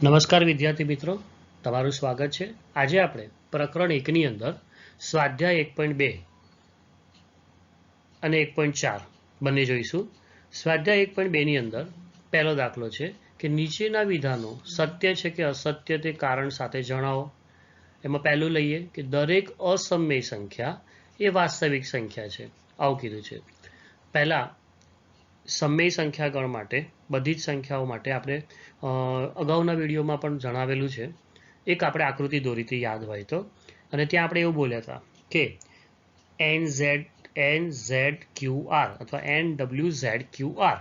નમસ્કાર વિદ્યાર્થી મિત્રો, તમારું સ્વાગત છે. આજે આપણે પ્રકરણ 1 ની અંદર સ્વાધ્યાય 1.2 અને 1.4 બંને જોઈશું. સ્વાધ્યાય 1.2 ની અંદર પહેલો દાખલો છે કે નીચેના વિધાનો સત્ય છે કે અસત્ય તે કારણ સાથે જણાવો. એમાં પહેલું લઈએ કે દરેક અસમય સંખ્યા એ વાસ્તવિક સંખ્યા છે. આવું કીધું છે. પહેલા સમય સંખ્યાગણ માટે બધી જ સંખ્યાઓ માટે આપણે અગાઉના વિડીયોમાં પણ જણાવેલું છે. એક આપણે આકૃતિ દોરીથી યાદ હોય તો, અને ત્યાં આપણે એવું બોલ્યા હતા કે NZQR અથવા NWZQR,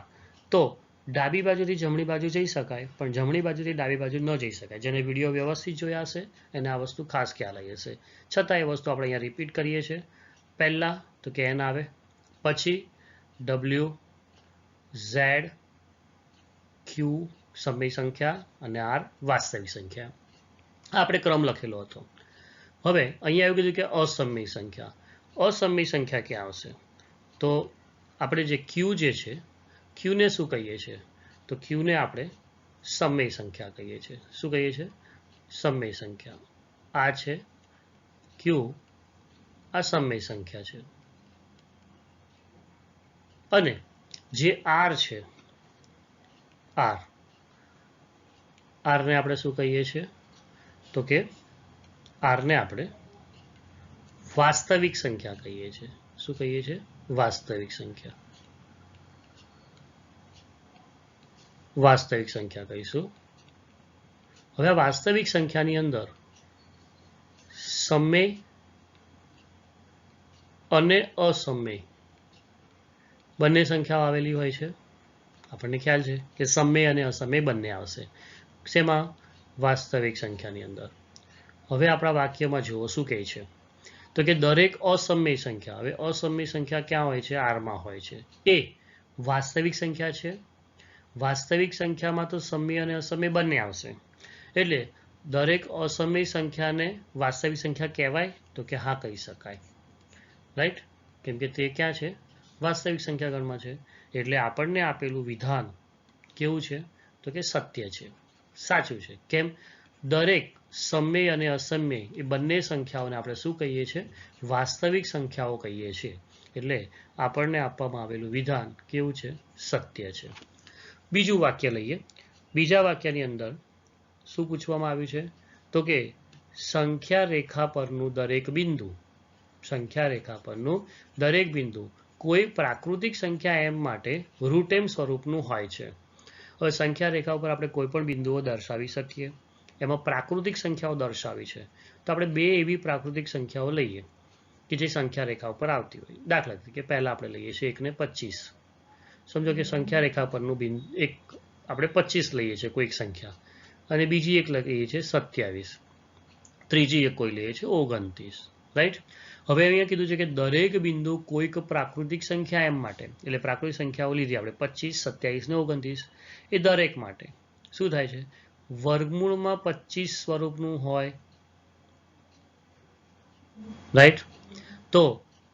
તો ડાબી બાજુથી જમણી બાજુ જઈ શકાય, પણ જમણી બાજુથી ડાબી બાજુ ન જઈ શકાય. જેને વિડીયો વ્યવસ્થિત જોયા હશે એને આ વસ્તુ ખાસ ખ્યાલ આવી હશે. છતાં એ વસ્તુ આપણે અહીંયા રિપીટ કરીએ છીએ. પહેલા તો કે N આવે, પછી W, Z, Q સમય સંખ્યા અને R વાસ્તવિક સંખ્યા. આપણે ક્રમ લખેલો હતો. હવે અહીંયા એવું કીધું કે અસમય સંખ્યા. અસમય સંખ્યા ક્યાં આવશે? તો આપણે જે Q જે છે, Q ને શું કહીએ છીએ? તો Q ને આપણે સમય સંખ્યા કહીએ છીએ. શું કહીએ છીએ? સમય સંખ્યા. આ છે Q, આ સમય સંખ્યા છે. અને જે R છે, R ને આપણે શું કહીએ છીએ? તો કે R ને આપણે વાસ્તવિક સંખ્યા કહીએ છીએ. શું કહીએ છીએ? વાસ્તવિક સંખ્યા. વાસ્તવિક સંખ્યા કહીશું. હવે વાસ્તવિક સંખ્યાની અંદર સમય અને અસમય બંને સંખ્યાઓ આવેલી હોય છે. આપણને ખ્યાલ છે કે સમય અને અસમય બંને આવશે. શેમાં? વાસ્તવિક સંખ્યાની અંદર. હવે આપણા વાક્યમાં જુઓ શું કહે છે. તો કે દરેક અસમય સંખ્યા, હવે અસમય સંખ્યા ક્યાં હોય છે? R માં હોય છે. એ વાસ્તવિક સંખ્યા છે. વાસ્તવિક સંખ્યામાં તો સમય અને અસમય બંને આવશે. એટલે દરેક અસમય સંખ્યાને વાસ્તવિક સંખ્યા કહેવાય? તો કે હા, કહી શકાય. રાઈટ? કેમ કે તે ક્યાં છે? વાસ્તવિક સંખ્યાગણમાં છે. એટલે આપણને આપેલું વિધાન કેવું છે? તો કે સત્ય છે, સાચું છે. કેમ? દરેક સમય અને અસમય એ બંને સંખ્યાઓને આપણે શું કહીએ છીએ? વાસ્તવિક સંખ્યાઓ કહીએ છીએ. એટલે આપણને આપવામાં આવેલું વિધાન કેવું છે? સત્ય છે. બીજું વાક્ય લઈએ. બીજા વાક્યની અંદર શું પૂછવામાં આવ્યું છે? તો કે સંખ્યા રેખા પરનું દરેક બિંદુ, સંખ્યા રેખા પરનું દરેક બિંદુ કોઈ પ્રાકૃતિક સંખ્યા m માટે રૂટ m સ્વરૂપનું હોય છે. હવે સંખ્યા રેખા ઉપર આપણે કોઈ પણ બિંદુઓ દર્શાવી શકીએ. એમાં પ્રાકૃતિક સંખ્યાઓ દર્શાવી છે, તો આપણે બે એવી પ્રાકૃતિક સંખ્યાઓ લઈએ કે જે સંખ્યા રેખા ઉપર આવતી હોય. દાખલા તરીકે પહેલા આપણે લઈએ છીએ 1 ને 25. સમજો કે સંખ્યા રેખા પરનું બિંદુ એક આપણે 25 લઈએ છીએ કોઈક સંખ્યા, અને બીજી એક લઈએ છીએ 27, ત્રીજી એક કોઈ લઈએ છીએ 29. રાઈટ? હવે અહીંયા કીધું છે કે દરેક બિંદુ કોઈક પ્રાકૃતિક સંખ્યા m માટે, એટલે પ્રાકૃતિક સંખ્યાઓ લીધી આપણે 25, 27 ને 29, એ દરેક માટે શું થાય છે? વર્ગમૂળમાં 25 સ્વરૂપનું હોય. રાઈટ? તો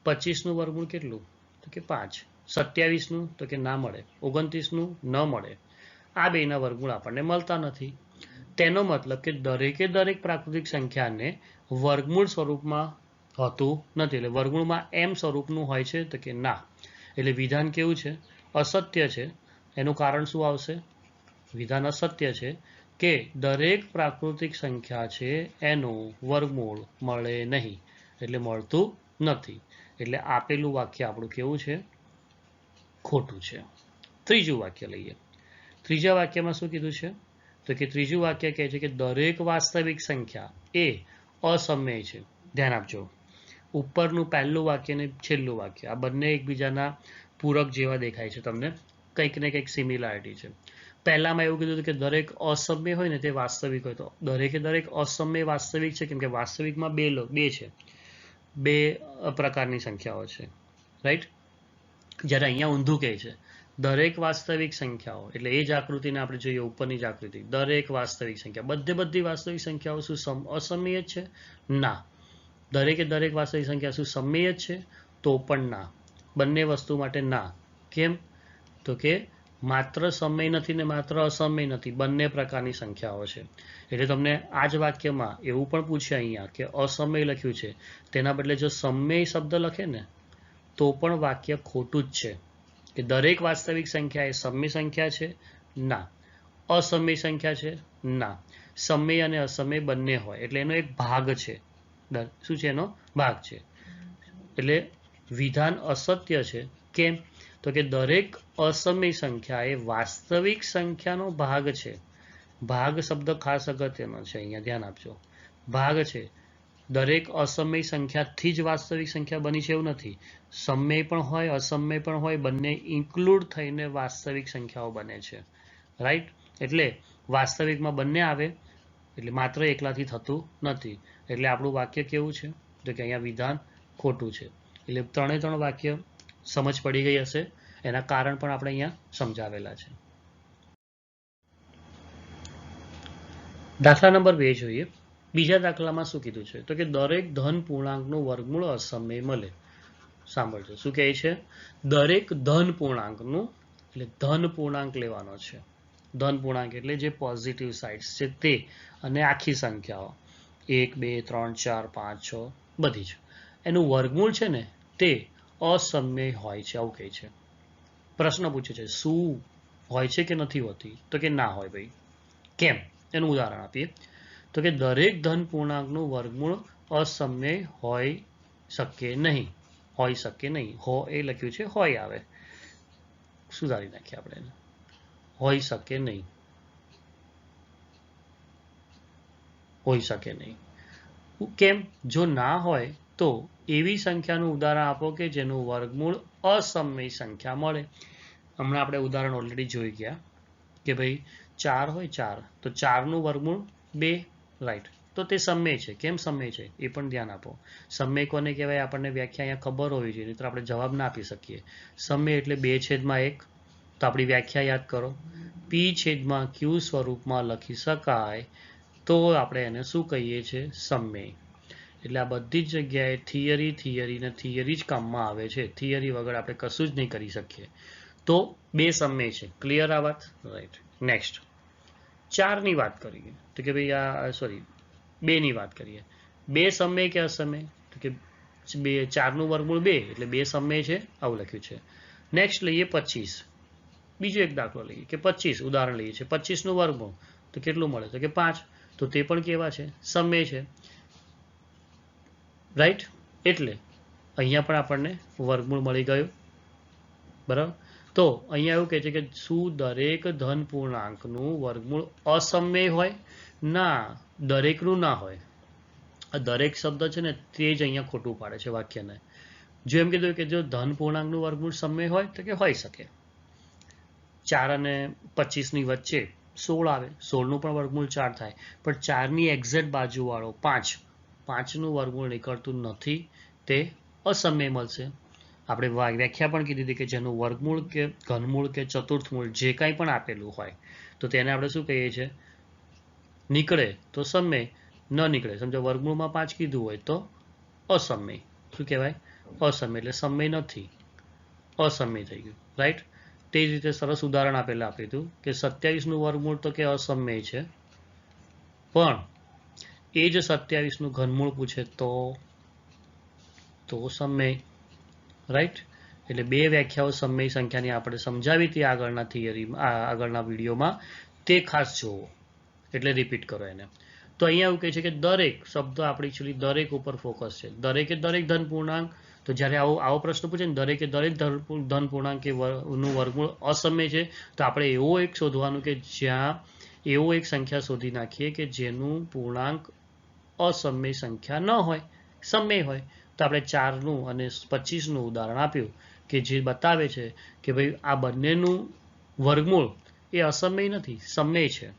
25 નું વર્ગમૂળ કેટલું? તો કે 5. 27 નું? તો કે ના મળે. 29 નું? ન મળે. આ બેના વર્ગમૂળ આપણને મળતા નથી. તેનો મતલબ કે દરેકે દરેક પ્રાકૃતિક સંખ્યાને વર્ગમૂળ સ્વરૂપમાં હોતું નથી. એટલે વર્ગમૂળમાં m સ્વરૂપનું હોય છે? તો કે ના. એટલે વિધાન કેવું છે? અસત્ય છે. એનું કારણ શું આવશે? વિધાન અસત્ય છે કે દરેક પ્રાકૃતિક સંખ્યા છે એનું વર્ગમૂળ મળે નહીં, એટલે મળતું નથી. એટલે આપેલું વાક્ય આપણું કેવું છે? ખોટું છે. ત્રીજું વાક્ય લઈએ. ત્રીજા વાક્યમાં શું કીધું છે? તો કે ત્રીજું વાક્ય કહે છે કે દરેક વાસ્તવિક સંખ્યા એ અસમય છે. ધ્યાન આપજો, ઉપરનું પહેલું વાક્ય ને છેલ્લું વાક્ય આ બંને એકબીજાના પૂરક જેવા દેખાય છે. તમને કંઈક ને કંઈક સિમિલારિટી છે. પહેલામાં એવું કીધું કે દરેક અસમય હોય ને તે વાસ્તવિક હોય, તો દરેકે દરેક અસમય વાસ્તવિક છે, કેમ કે વાસ્તવિકમાં બે છે, બે પ્રકારની સંખ્યાઓ છે. રાઈટ? જ્યારે અહીંયા ઊંધું કહે છે દરેક વાસ્તવિક સંખ્યાઓ, એટલે એ જ આકૃતિને આપણે જોઈએ, ઉપરની જ આકૃતિ, દરેક વાસ્તવિક સંખ્યા, બધી વાસ્તવિક સંખ્યાઓ શું અસમય જ છે? ના. દરેકે દરેક વાસ્તવિક સંખ્યા શું સમય જ છે? તો પણ ના. બંને વસ્તુ માટે ના. કેમ? તો કે માત્ર સમય નથી ને માત્ર અસમય નથી, બંને પ્રકારની સંખ્યાઓ છે. એટલે તમને આ જ વાક્યમાં એવું પણ પૂછે અહીંયા કે અસમય લખ્યું છે, તેના બદલે જો સમય શબ્દ લખે ને તો પણ વાક્ય ખોટું જ છે. કે દરેક વાસ્તવિક સંખ્યા એ સમય સંખ્યા છે? ના. અસમય સંખ્યા છે? ના. સમય અને અસમય બંને હોય એટલે એનો એક ભાગ છે. શું છે? એનો ભાગ છે. એટલે વિધાન અસત્ય છે. કેમ? તો કે દરેક અસમય સંખ્યા એ વાસ્તવિક સંખ્યાનો ભાગ છે. ભાગ શબ્દ ખાસ અગત્યનો છે, અહીંયા ધ્યાન આપજો. ભાગ છે. દરેક અસમય સંખ્યાથી જ વાસ્તવિક સંખ્યા બની છે એવું નથી. સમય પણ હોય, અસમય પણ હોય, બંને ઇન્ક્લુડ થઈને વાસ્તવિક સંખ્યાઓ બને છે. રાઈટ? એટલે વાસ્તવિકમાં બંને આવે એટલે માત્ર એકલાથી થતું નથી. એટલે આપણું વાક્ય કેવું છે? તો કે અહીંયા વિધાન ખોટું છે. એટલે ત્રણ વાક્ય સમજ પડી ગઈ હશે. એના કારણ પણ આપણે અહીંયા સમજાવેલા છે. દાખલા નંબર 2 જોઈએ. બીજા દાખલામાં શું કીધું છે? તો કે દરેક ધન પૂર્ણાંકનું વર્ગમૂળ અસમય મળે. સાંભળજો શું કહે છે? દરેક ધન પૂર્ણાંકનું, એટલે ધન પૂર્ણાંક લેવાનો છે. ધન પૂર્ણાંક એટલે જે પોઝિટિવ સાઇડ્સ છે તે, અને આખી સંખ્યાઓ 1 2 3 4 5 6 બધી જ, એનું વર્ગમૂળ છે ને તે અસમય હોય છે. આવું કહે છે. પ્રશ્ન પૂછે છે શું હોય છે કે નથી હોતી? તો કે ના હોય ભાઈ. કેમ? એનું ઉદાહરણ આપીએ. તો કે દરેક ધન પૂર્ણાંકનું વર્ગમૂળ અસમય હોઈ શકે નહીં. હોઈ શકે નહીં. હો એ લખ્યું છે, હોય આવે. સુધારી નાખીએ આપણે એને. હોઈ શકે નહીં. હોઈ શકે નહીં. કેમ? જો ના હોય તો એવી સંખ્યાનું ઉદાહરણ આપો કે જેનું વર્ગમૂળ અસમય સંખ્યા મળે. હમણાં આપણે ઉદાહરણ ઓલરેડી જોઈ ગયા કે ભાઈ 4 હોય 4, તો 4નું વર્ગમૂળ 2. રાઈટ? તો તે સમય છે. કેમ સમય છે એ પણ ધ્યાન આપો. સમય કોને કહેવાય આપણને વ્યાખ્યા અહીંયા ખબર હોવી જોઈએ, તો આપણે જવાબ ના આપી શકીએ. સમય એટલે 2/1. તો આપણી વ્યાખ્યા યાદ કરો. P/Q સ્વરૂપમાં લખી શકાય તો આપણે એને શું કહીએ છીએ? સમય. એટલે આ બધી જ જગ્યાએ થિયરી જ કામમાં આવે છે. થિયરી વગર આપણે કશું જ નહીં કરી શકીએ. તો 2 સમય છે. ક્લિયર આ વાત? રાઈટ. નેક્સ્ટ 4ની વાત કરીએ તો કે ભાઈ આ સોરી 2ની વાત કરીએ. 2 સમય કે અસમય? તો કે 4નું વર્ગમૂળ 2 એટલે 2 સમય છે. આવું લખ્યું છે. નેક્સ્ટ લઈએ 25. બીજો એક દાખલો લઈએ કે 25 ઉદાહરણ લઈએ છીએ. 25નું વર્ગમૂળ તો કેટલું મળે? તો કે 5. તો તે પણ કેવા છે? સમય છે. રાઈટ? એટલે અહીંયા પણ આપણને વર્ગમૂળ મળી ગયું. બરાબર? તો અહીંયા એવું કહે છે કે શું દરેક ધન પૂર્ણાંકનું વર્ગમૂળ અસમય હોય? ના, દરેકનું ના હોય. આ દરેક શબ્દ છે ને તે જ અહીંયા ખોટું પાડે છે વાક્યને. જો એમ કીધું કે જો ધન પૂર્ણાંકનું વર્ગમૂળ સમય હોય તો કે હોઈ શકે. 4 અને 25ની વચ્ચે 16 આવે. 16નું પણ વર્ગમૂળ 4 થાય. પણ 4ની એક્ઝેક્ટ બાજુવાળો 5, 5નું વર્ગમૂળ નીકળતું નથી, તે અસમય મળશે. આપણે વ્યાખ્યા પણ કીધી હતી કે જેનું વર્ગમૂળ કે ઘનમૂળ કે ચતુર્થમૂળ જે કાંઈ પણ આપેલું હોય તો તેને આપણે શું કહીએ છીએ? નીકળે તો સમય, ન નીકળે સમજો વર્ગમૂળમાં 5 કીધું હોય તો અસમય. શું કહેવાય? અસમય. એટલે સમય નથી, અસમય થઈ ગયું. રાઈટ? તે જ રીતે સરસ ઉદાહરણ આપ્યું હતું કે 27નું વર્ગમૂળ તો કે અસમય છે, પણ એ જ 27નું ઘનમૂળ પૂછે તો સમય. રાઈટ? એટલે 2 વ્યાખ્યાઓ સમય સંખ્યાની આપણે સમજાવી હતી આગળના વિડીયોમાં. તે ખાસ જોવો. એટલે રિપીટ કરો એને. તો અહીંયા એવું કહે છે કે દરેક શબ્દ આપણે એકચ્યુઅલી દરેક ઉપર ફોકસ છે. દરેકે દરેક ધન પૂર્ણાંક. તો જ્યારે આવો પ્રશ્ન પૂછે ને દરેકે દરેક ધન પૂર્ણાંક નું વર્ગમૂળ અસમય છે, તો આપણે એવો એક શોધવાનું કે જ્યાં એવો એક સંખ્યા શોધી નાખીએ કે જેનું પૂર્ણાંક અસમય સંખ્યા ન હોય, સમય હોય. તો આપણે 4નું અને 25નું ઉદાહરણ આપ્યું કે જે બતાવે છે કે ભાઈ આ બંનેનું વર્ગમૂળ એ અસમય નથી, સમય છે.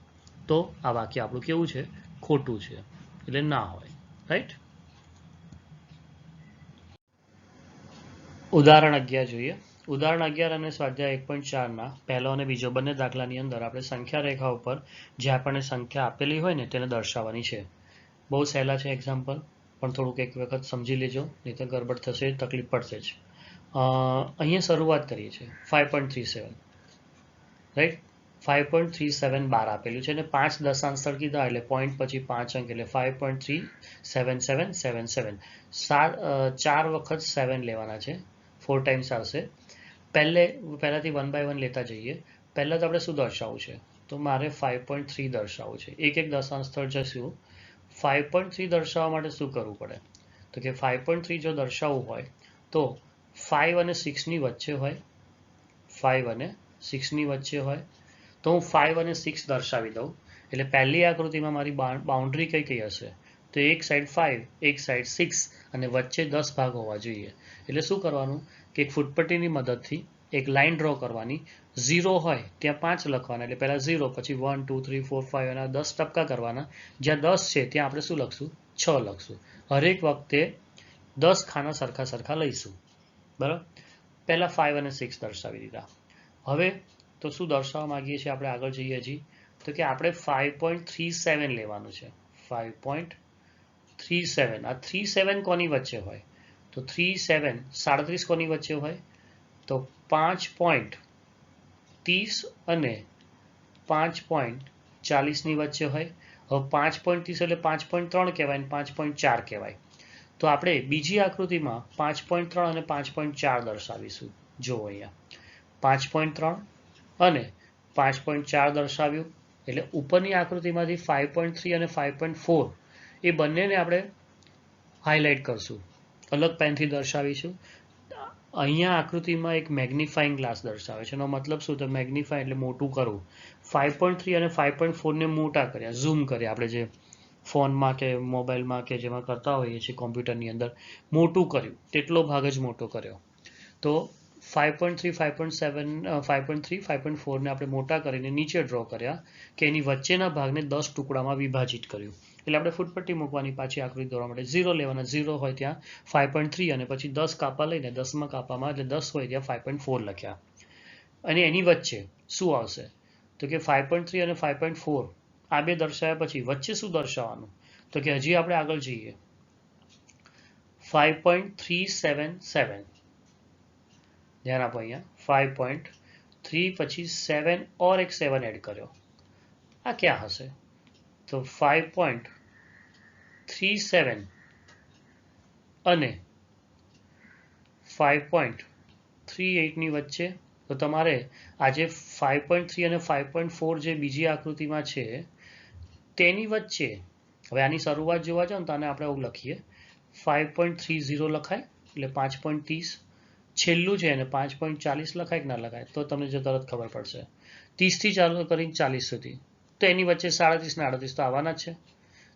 તો આ વાક્ય આપણું કેવું છે? ખોટું છે. એટલે ના હોય. રાઈટ? ઉદાહરણ 11 જોઈએ. ઉદાહરણ 11 અને સ્વાધ્યાય 1.4ના પહેલો અને બીજો બંને દાખલાની અંદર આપણે સંખ્યા રેખા ઉપર જે આપણને સંખ્યા આપેલી હોય ને તેને દર્શાવવાની છે. બહુ સહેલા છે એક્ઝામ્પલ, પણ થોડુંક એક વખત સમજી લેજો, નહીં તો ગડબડ થશે, તકલીફ પડશે જ. અહીંયા શરૂઆત કરીએ છીએ 5.37. રાઈટ 5.37 બાર આપેલું છે અને 5 દશાંશ સ્થળ કીધા એટલે પોઈન્ટ પછી 5 અંક એટલે 5.37777 4 વખત 7 લેવાના છે 4 ટાઈમ્સ આવશે પહેલાથી 1 બાય 1 લેતા જઈએ પહેલા તો આપણે શું દર્શાવવું છે તો મારે 5.3 દર્શાવવું છે એક દશાંશ સ્થળ જશું 5.3 દર્શાવવા માટે શું કરવું પડે તો કે 5.3 જો દર્શાવવું હોય તો 5 અને 6 ની વચ્ચે હોય 5 અને 6 ની વચ્ચે હોય તો હું 5 અને 6 દર્શાવી દઉં એટલે પહેલી આકૃતિમાં મારી બાઉન્ડ્રી કઈ હશે તો એક સાઈડ 5 એક સાઈડ 6 અને વચ્ચે 10 ભાગ હોવા જોઈએ એટલે શું કરવાનું કે એક ફૂટપટ્ટીની મદદથી એક લાઈન ડ્રો કરવાની 0 હોય ત્યાં 5 લખવાના એટલે પહેલા 0 પછી 1 2 3 4 5 અને 10 ટપકા કરવાના જ્યાં 10 છે ત્યાં આપણે શું લખશું 6 લખશું હરેક વખતે 10 ખાના સરખા લઈશું બરાબર પહેલા 5 અને 6 દર્શાવી દીધા હવે તો શું દર્શાવવા માંગીએ છીએ આપણે આગળ જઈએ હજી તો કે આપણે 5.37 લેવાનું છે 5.37 આ 37 કોની વચ્ચે હોય તો 37 કોની વચ્ચે હોય તો 5.30 અને 5.40 ની વચ્ચે હોય હવે 5.30 એટલે 5.3 કહેવાય અને 5.4 કહેવાય તો આપણે બીજી આકૃતિમાં 5.3 અને 5.4 દર્શાવીશું જો અહીંયા 5.3 અને 5.4 દર્શાવ્યું એટલે ઉપરની આકૃતિમાંથી 5.3 અને 5.4 એ બંનેને આપણે હાઇલાઇટ કરશું અલગ પેનથી દર્શાવીશું અહીંયા આકૃતિમાં એક મેગ્નિફાઈંગ ગ્લાસ દર્શાવે છે એનો મતલબ શું તો મેગ્નિફાઈ એટલે મોટું કરવું 5.3 અને 5.4 ને મોટા કર્યા ઝૂમ કર્યા આપણે જે ફોનમાં કે મોબાઈલમાં કે જેમાં કરતા હોઈએ છીએ કોમ્પ્યુટરની અંદર મોટું કર્યું તેટલો ભાગ જ મોટો કર્યો તો 5.3 5.7 5.3 5.4 ને આપણે મોટા કરીને નીચે ડ્રો કર્યા કે એની વચ્ચેના ભાગને 10 ટુકડામાં વિભાજિત કર્યું એટલે આપણે ફૂટપટ્ટી મૂકવાની પાછી આકૃતિ દોરવા માટે 0 લેવાના 0 હોય ત્યાં 5.3 અને પછી 10 કાપા લઈને 10માં કાપામાં એટલે 10 હોય ત્યાં 5.4 લખ્યા અને એની વચ્ચે શું આવશે તો કે 5.3 અને 5.4 આ બે દર્શાવ્યા પછી વચ્ચે શું દર્શાવવાનું તો કે હજી આપણે આગળ જઈએ 5.377 ધ્યાન આપો અહીંયા 5.3 પછી 7 और एक 7 એડ કર્યો આ ક્યાં હશે તો 5.37 અને 5.38 ની વચ્ચે તો તમારે આજે 5.3 અને 5.4 જે બીજી આકૃતિમાં છે તેની વચ્ચે હવે આની શરૂઆત જોવા જાવ ને તો આને આપણે એવું લખીએ 5.30 લખાય એટલે 5.30 છેલ્લું છે અને 5.40 લખાય કે ના લખાય તો તમને જો તરત ખબર પડશે 30 થી ચાલુ કરીને 40 સુધી તો એની વચ્ચે 37 ને 38 તો આવવાના જ છે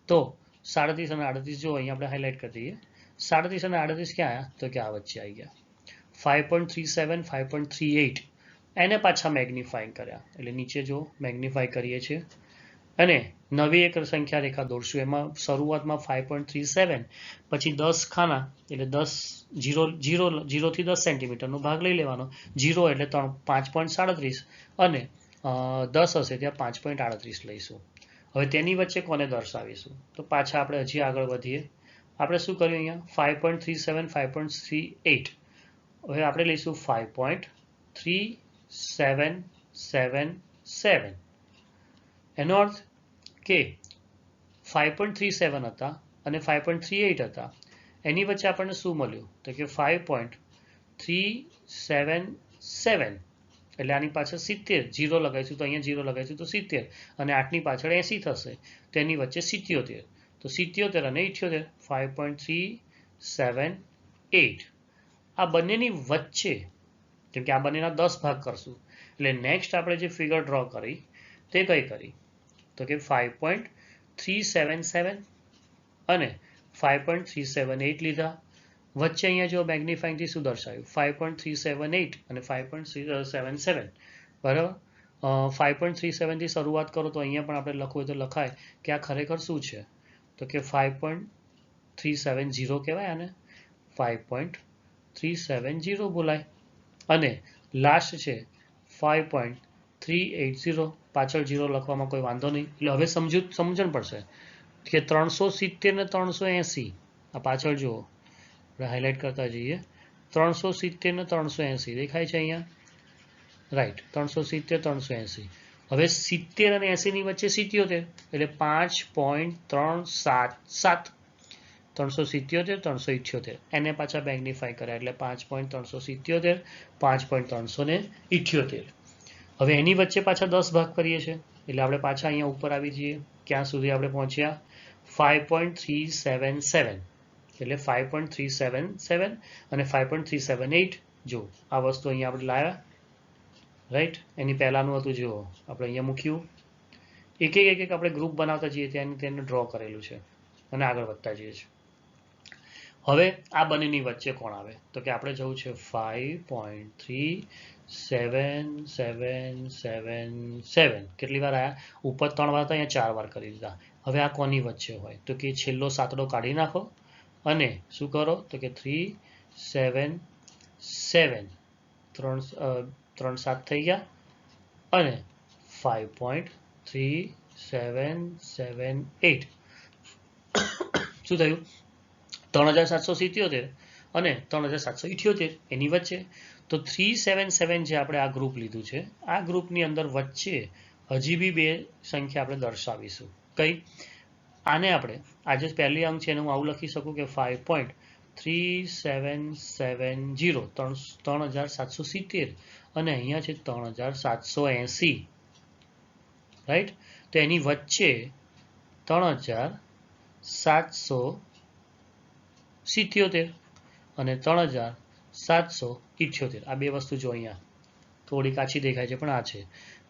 તો 37 અને 38 જો અહીં આપણે હાઇલાઇટ કરી દઈએ 37 અને 38 ક્યાં આવ્યા તો કે આ વચ્ચે આવી ગયા 5.37 5.38 એને પાછા મેગ્નિફાઈંગ કર્યા એટલે નીચે જો મેગ્નિફાઈ કરીએ છીએ અને નવી એક સંખ્યા રેખા દોરશું એમાં શરૂઆતમાં 5.37 પછી 10 ખાના એટલે 10 0 થી 10 સેન્ટીમીટરનો ભાગ લઈ લેવાનો 0 એટલે 5.37 અને 10 હશે ત્યાં 5.38 લઈશું હવે તેની વચ્ચે કોને દર્શાવીશું તો પાછા આપણે હજી આગળ વધીએ આપણે શું કર્યું અહીંયા 5.37 5.38 હવે આપણે લઈશું 5.3777 એનો અર્થ કે 5.37 હતા અને 5.38 હતા એની વચ્ચે આપણને શું મળ્યું તો કે 5.377 એટલે આની પાછળ 70 0 લગાવીશું તો અહીંયા 0 લગાવીશું તો 70 અને 8 ની પાછળ 80 થશે તેની વચ્ચે 77 તો 77 અને 78 5.378 આ બંનેની વચ્ચે કેમ કે આ બંનેના 10 ભાગ કરશું એટલે નેક્સ્ટ આપણે જે ફિગર ડ્રો કરી તે કઈ કરી તો કે 5.377 અને 5.378 લીધા વચ્ચે અહીંયા જો મેગ્નિફાઈંગથી શું દર્શાવ્યું 5.378 અને 5.77 બરાબર 5.37 થી શરૂઆત કરો તો અહીંયા પણ આપણે લખવું હોય તો લખાય કે આ ખરેખર શું છે તો કે 5.370 કહેવાય આને 5.370 બોલાય અને લાસ્ટ છે 5.380 પાછળ 0 લખવામાં કોઈ વાંધો નહીં એટલે હવે સમજણ પડશે કે 370 ને 380 આ પાછળ જુઓ આપણે હાઇલાઇટ કરતા જઈએ 370 ને 380 દેખાય છે અહીંયા રાઈટ 370 380. હવે 70 અને 80 ની વચ્ચે 77 એટલે 5.377 377 378 એને પાછા મેગ્નિફાય કર્યા એટલે 5.377 5.378. હવે એની વચ્ચે પાછા 10 ભાગ કરીએ છીએ એટલે આપણે પાછા અહીંયા ઉપર આવી જઈએ. ક્યાં સુધી આપણે પહોંચ્યા 5.377 એટલે 5.377 અને 5.378. જો આ વસ્તુ અહીંયા આપણે લાવ્યા રાઈટ. એની પહેલાનું હતું જુઓ આપણે અહીંયા મૂક્યું. એક એક આપણે ગ્રુપ બનાવતા જઈએ ત્યાં તેને ડ્રો કરેલું છે અને આગળ વધતા જઈએ છીએ. હવે આ બંનેની વચ્ચે કોણ આવે તો કે આપણે જવું છે 5.37777. કેટલી વાર આવ્યા ઉપર 3 વાર હતા અહીંયા 4 વાર કરી દીધા. હવે આ કોની વચ્ચે હોય તો કે છેલ્લો સાતડો કાઢી નાખો અને શું કરો તો કે 377 3 7 થઈ ગયા અને 5.3778 શું થયું 3777 અને 3778 એની વચ્ચે. તો 377 જે આપણે આ ગ્રુપ લીધું છે આ ગ્રુપની અંદર વચ્ચે હજી બી બે સંખ્યા આપણે દર્શાવીશું. કઈ આને આપણે આજે પહેલી અંક છે એને હું આવું લખી શકું કે 5.3770 3770 અને અહીંયા છે 3780 રાઈટ. તો એની વચ્ચે 3777 અને 3778. આ બે વસ્તુ જો અહીંયા થોડી કાચી દેખાય છે પણ આ છે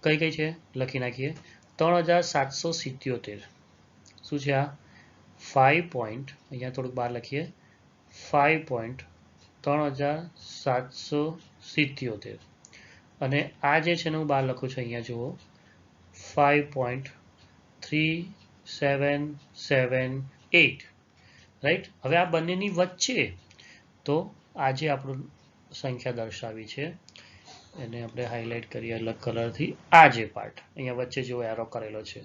કઈ કઈ છે લખી નાખીએ. 3777 શું છે આ 5 પોઈન્ટ અહીંયા થોડુંક બહાર લખીએ 5.3777 અને આ જે છે ને હું બહાર લખું છું અહીંયા જુઓ 5.3778 રાઈટ. હવે આ બંનેની વચ્ચે તો આજે આપણું સંખ્યા દર્શાવી છે એને આપણે હાઇલાઇટ કરીએ અલગ કલરથી. આ જે પાર્ટ અહીંયા વચ્ચે જો એરો કરેલો છે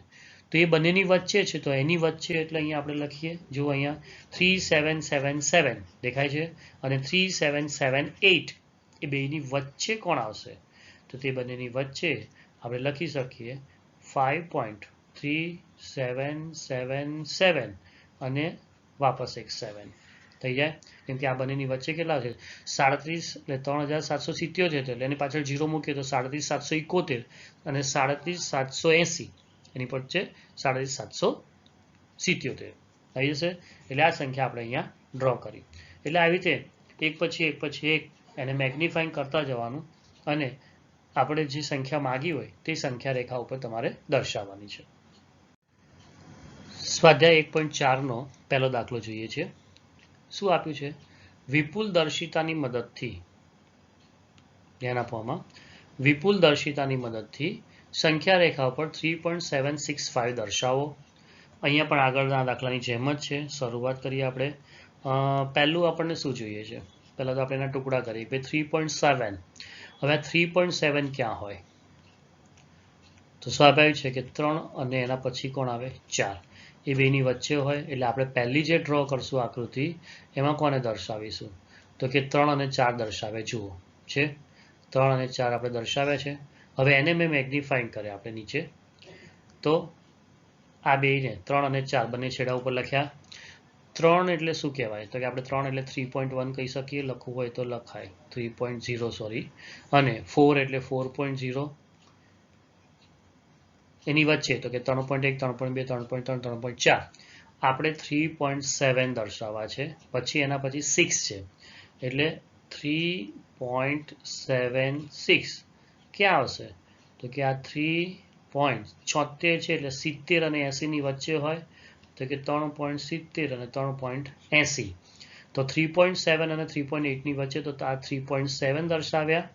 તો એ બંનેની વચ્ચે છે તો એની વચ્ચે એટલે અહીંયા આપણે લખીએ જો અહીંયા 3777 દેખાય છે અને 3778 એ બેની વચ્ચે કોણ આવશે તો તે બંનેની વચ્ચે આપણે લખી શકીએ 5.3777 અને વાપસ એક 7 થઈ જાય કેમ કે આ બંનેની વચ્ચે કેટલા છે 37 એટલે 3777 એટલે એની પાછળ 0 મૂકીએ તો 37771 અને 37780 એની વચ્ચે 37777 થઈ જશે. એટલે આ સંખ્યા આપણે અહીંયા ડ્રો કરી. એટલે આવી રીતે એક પછી એક એને મેગ્નિફાઈંગ કરતા જવાનું અને આપણે જે સંખ્યા માગી હોય તે સંખ્યા રેખા ઉપર તમારે દર્શાવવાની છે. સ્વાધ્યાય 1.4 નો પહેલો દાખલો જોઈએ છે. શું આપ્યું છે વિપુલ દર્શિતાની મદદથી ધ્યાન આપવામાં વિપુલ દર્શિતાની મદદથી સંખ્યા રેખા ઉપર 3.765 દર્શાવો. અહીંયા પણ આગળના દાખલાની જેમ જ છે. શરૂઆત કરીએ આપણે. પહેલું આપણને શું જોઈએ છે પહેલા તો આપણે એના ટુકડા કરીએ 3.7. હવે 3.7 ક્યાં હોય તો સ્વાભાવિક છે કે 3 અને એના પછી કોણ આવે 4 એ બેની વચ્ચે હોય એટલે આપણે પહેલી જે ડ્રો કરશું આકૃતિ એમાં કોને દર્શાવીશું તો કે 3 અને 4 દર્શાવે જુઓ છે 3 અને 4 આપણે દર્શાવ્યા છે. હવે એને મેં મેગ્નિફાઈંગ કર્યા આપણે નીચે તો આ બેને 3 અને 4 બંને છેડા ઉપર લખ્યા. 3 એટલે શું કહેવાય તો કે આપણે 3 એટલે 3.1 કહી શકીએ લખવું હોય તો લખાય 3.0 સોરી અને 4 એટલે 4.0 એની વચ્ચે તો કે 3.1 3.2 3.3 3.4 આપણે 3.7 દર્શાવવા છે પછી એના પછી 6 છે એટલે 3.76 ક્યાં આવશે તો કે આ 3.76 છે એટલે 70 અને 80 ની વચ્ચે હોય તો કે 3.70 અને 3.80 તો 3.7 અને 3.8 ની વચ્ચે તો આ 3.7 દર્શાવ્યા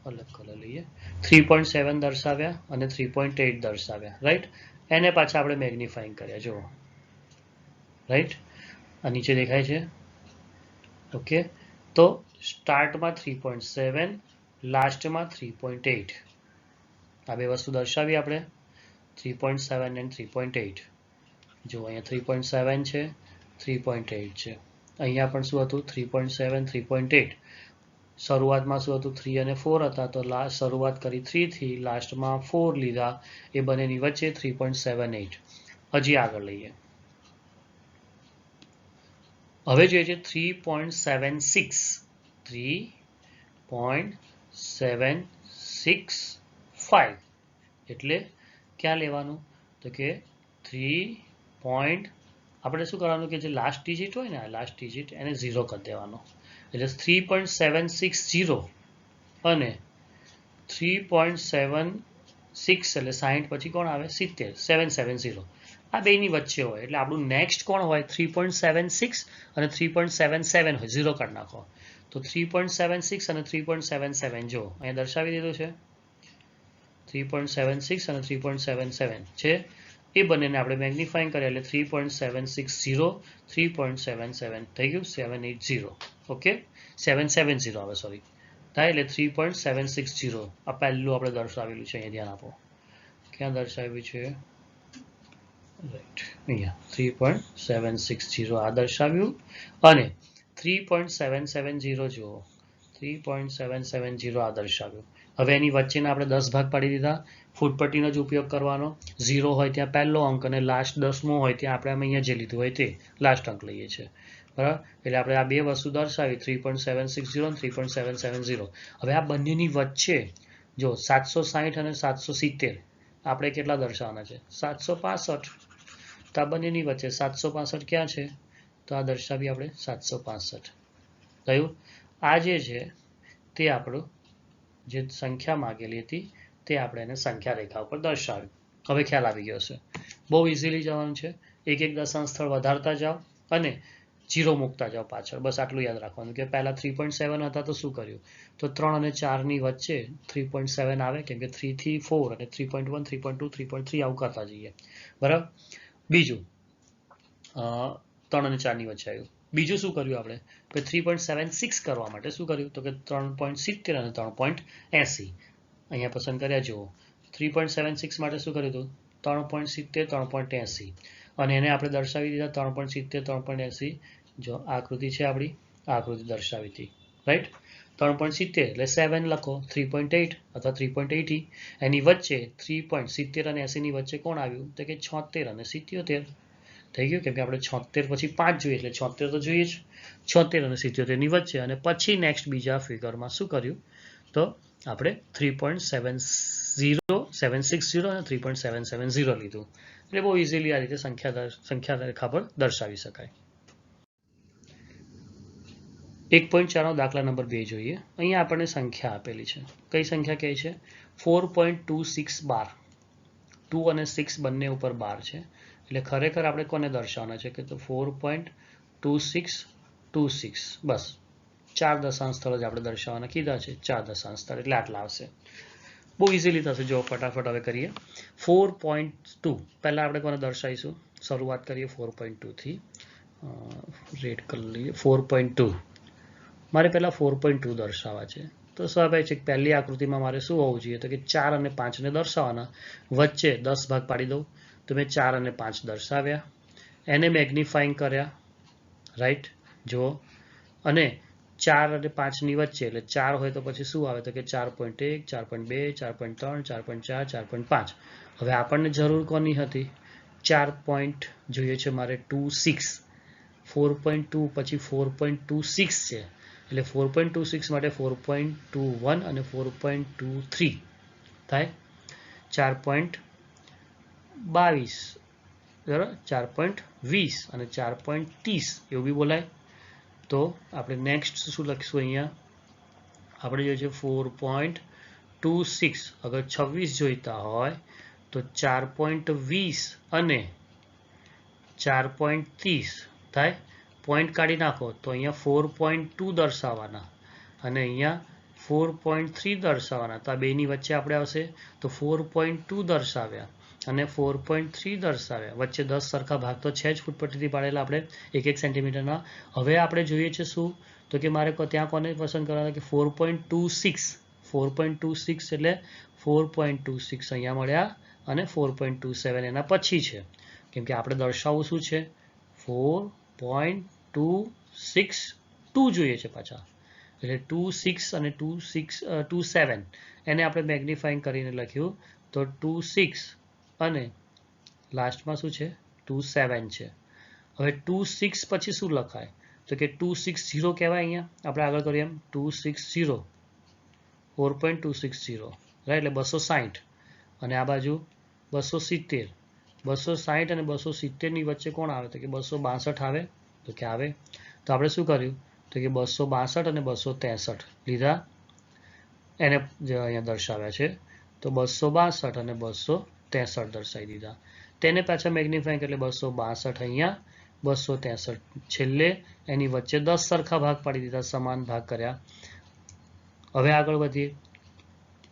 અલગ કલર લઈએ 3.7 દર્શાવ્યા અને 3.8 દર્શાવ્યા રાઈટ. એને પાછા આપણે મેગ્નિફાઈંગ કર્યા જુઓ રાઈટ આ નીચે દેખાય છે ઓકે. તો સ્ટાર્ટમાં 3.7 લાસ્ટમાં 3.8 આ બે વસ્તુ દર્શાવી આપણે 3.7 અને 3.8 જો અહીંયા 3.7 છે 3.8 છે અહીંયા પણ શું હતું 3.7 3.8 શરૂઆતમાં શું હતું 3 અને 4 હતા, તો શરૂઆત કરી 3 થી, લાસ્ટમાં 4 લીધા, એ બંનેની વચ્ચે 3.78. હજી આગળ લઈએ, હવે જોઈએ છે 3.76. 3.765 એટલે ક્યાં લેવાનું, તો કે 3. આપણે શું કરવાનું કે જે લાસ્ટ ડિજિટ હોય ને, લાસ્ટ ડિજિટ એને 0 કરી દેવાનો, એટલે 3.760 અને 3.76 એટલે 60 પછી કોણ આવે 70, 770 આ બેની વચ્ચે હોય, એટલે આપણું નેક્સ્ટ કોણ હોય 3.76 અને 3.77 હોય, 0 કાઢી નાખો, તો 3.76 અને 3.77 જો અહીંયા દર્શાવી દીધું છે, 3.76 અને 3.77 છે, એ બંનેને આપણે મેગ્નિફાઈંગ કરીએ એટલે 3.760 3.77 થઈ ગયું 780. ઓકે, 770 આવે, સોરી, થાય એટલે 3.760 આ પહેલું આપણે દર્શાવેલું છે, અહીંયા ધ્યાન આપો, ક્યાં દર્શાવ્યું છે, રાઈટ અહીંયા 3.760 આ દર્શાવ્યું, અને 3.770 જુઓ, 3.770 આ દર્શાવ્યું. હવે એની વચ્ચેના આપણે 10 ભાગ પાડી દીધા, ફૂટપટ્ટીનો જ ઉપયોગ કરવાનો, 0 હોય ત્યાં પહેલો અંક અને લાસ્ટ 10મો હોય ત્યાં આપણે અહીંયા જે લીધું હોય તે લાસ્ટ અંક લઈએ છીએ, બરાબર. એટલે આપણે આ બે વસ્તુ દર્શાવી 3.760 અને 3.770. હવે આ બંનેની વચ્ચે જો 760 અને 770 આપણે કેટલા દર્શાવવાના છે 765, તો આ બંનેની વચ્ચે 765 ક્યાં છે, તો આ દર્શાવી આપણે 765 થયું. આ જે છે તે આપણું જે સંખ્યા માંગેલી હતી તે આપણે એને સંખ્યા રેખા ઉપર દર્શાવ્યું. હવે ખ્યાલ આવી ગયો છે, બહુ ઇઝીલી જવાનું છે, એક એક દશાંશ સ્થળ વધારતા જાઓ અને 0 મૂકતા જાઓ પાછળ, બસ આટલું યાદ રાખવાનું કે પહેલા 3.7 હતા તો શું કર્યું, તો 3 અને 4 ની વચ્ચે 3.7 આવે, કેમ કે 3 થી 4 અને 3.1 3.2 3.3 આવું કરતા જઈએ, બરાબર. બીજું 3 અને 4 ની વચ્ચે આવ્યું. બીજું શું કર્યું આપણે કે 3.76 કરવા માટે શું કર્યું, તો કે 3.70 અને 3.80 અહીંયા પસંદ કર્યા જુઓ. 3.76 માટે શું કર્યું હતું 3.70 3.80 અને એને આપણે દર્શાવી દીધા 3.70 3.80. જો આકૃતિ છે આપણી, આકૃતિ દર્શાવી હતી, રાઈટ. 3.70 એટલે 7 લખો, 3.8 અથવા 3.80, એની વચ્ચે 3.70 અને 80 ની વચ્ચે કોણ આવ્યું, તો કે 76 અને 77 થઈ ગયું, કેમ કે આપણે 76 પછી 5 જોઈએ એટલે 76 તો જોઈએ જ, 76 અને 77 ની વચ્ચે, અને પછી નેક્સ્ટ બીજા ફિગરમાં શું કર્યું, તો આપણે 3.760 અને 3.770 લીધું, એટલે બહુ ઇઝીલી આ રીતે સંખ્યા રેખા પર દર્શાવી શકાય. 1.4 દાખલા નંબર 2 જોઈએ. અહીંયા આપણને સંખ્યા આપેલી છે, કઈ સંખ્યા કહે છે 4.26 બાર, 2 અને 6 બંને ઉપર બાર છે, એટલે ખરેખર આપણે કોને દર્શાવવાના છે કે તો 4.2626, બસ 4 દશાંશ સ્થળ જ આપણે દર્શાવવાના કીધા છે, 4 દશાંશ સ્થળ એટલે આટલા આવશે, બહુ ઇઝીલી થશે. જો ફટાફટ હવે કરીએ 4.2, પહેલા આપણે કોને દર્શાવીશું, શરૂઆત કરીએ 4.2 થી, રેડ કરી લઈએ 4.2, મારે પહેલા 4.2 દર્શાવવા છે, તો સ્વાભાવિક છે પહેલી આકૃતિમાં મારે શું હોવું જોઈએ, તો કે 4 અને 5 ને દર્શાવવાના, વચ્ચે 10 ભાગ પાડી દઉં, તો મેં 4 અને 5 દર્શાવ્યા, એને મેગ્નિફાઈંગ કર્યા, રાઈટ, જુઓ, અને 4 અને 5 ની વચ્ચે એટલે 4 હોય તો પછી શું આવે, તો કે 4.1 4.2 4.3 4.4 4.5. હવે આપણને જરૂર કોની હતી 4. જોઈએ છે મારે 26, 4.2 પછી 4.26 છે, એટલે 4.26 માટે 4.21 અને 4.23 થાય 4.22, બરાબર, 4.20 અને 4.30 એવું બી બોલાય. તો આપણે નેક્સ્ટ શું લખીશું, અહીંયા આપણે જોઈએ છે 4.26, અગર 26 જોઈતા હોય તો 4.20 અને 4.30 થાય, પોઈન્ટ કાઢી નાખો તો અહીંયા 4.2 દર્શાવવાના અને અહીંયા 4.3 દર્શાવવાના, તો આ બેની વચ્ચે આપણે આવશે, તો 4.2 દર્શાવ્યા અને 4.3 દર્શાવ્યા, વચ્ચે 10 સરખા ભાગ તો છે જ ફૂટપટ્ટીથી પાડેલા આપણે 1 સેન્ટીમીટરના. હવે આપણે જોઈએ છે શું, તો કે મારે ત્યાં કોને પસંદ કરવાના કે 4.26, 4.26 એટલે 4.26 અહીંયા મળ્યા અને 4.27 એના પછી છે, કેમ કે આપણે દર્શાવવું શું છે 4.262 જોઈએ છે પાછા, એટલે 2 6 અને 2 6 2 7 એને આપણે મેગ્નિફાઈંગ કરીને લખ્યું તો 2 6 અને લાસ્ટમાં શું છે 2 7 છે. હવે 2 6 પછી શું લખાય તો કે 260 કહેવાય. અહીંયા આપણે આગળ કરીએ એમ 260 4.260 રાઈટ, એટલે 260 અને આ બાજુ 270. 260 અને 270 ની વચ્ચે કોણ આવે તો કે 262 આવે તો કે આવે. તો આપણે શું કર્યું તો કે 262 અને 263 લીધા, એને અહીંયા દર્શાવ્યા છે. તો 262 અને 263 દર્શાવી દીધા. તેને પાછા મેગ્નિફાઈંગ એટલે 262 અહીંયા, 263 છેલ્લે, એની વચ્ચે 10 સરખા ભાગ પાડી દીધા, સમાન ભાગ કર્યા. હવે આગળ વધીએ,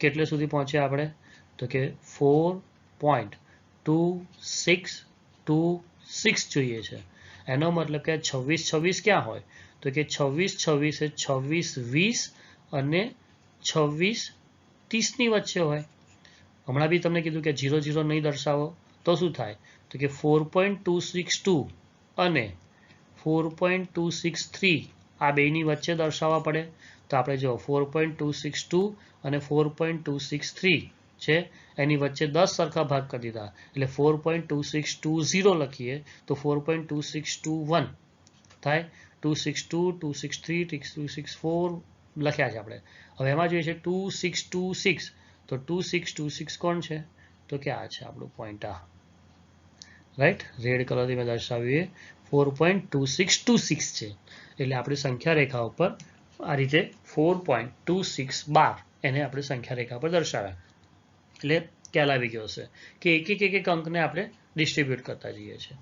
કેટલે સુધી પહોંચ્યા આપણે તો કે 4.2626 જોઈએ છે. એનો મતલબ કે 26 26 ક્યાં હોય તો કે 26 26 એ 26 20 અને 26 30 ની વચ્ચે હોય. હમણાં બી તમને કીધું કે 0 0 નહીં દર્શાવો તો શું થાય તો કે 4.262 અને 4.263 આ બેની વચ્ચે દર્શાવવા પડે. તો આપણે જો 4.262 અને 4.263 છે એની વચ્ચે 10 સરખા ભાગ કરી દીધા એટલે 4.2620 લખીએ તો 4.2621 થાય. 262 263 264 લખ્યા છે આપણે. હવે એમાં જોઈએ છે 2626 તો 2626 કોણ છે તો કે આ છે આપણું પોઈન્ટ, આ રાઈટ રેડ કલરથી મેં દર્શાવ્યું 4.2626 છે. એટલે આપણી સંખ્યા રેખા ઉપર આ રીતે 4.26 એને આપણે સંખ્યા રેખા પર દર્શાવ્યા. એટલે ખ્યાલ આવી ગયો હશે કે એક એક અંકને આપણે ડિસ્ટ્રીબ્યુટ કરતા જઈએ છીએ.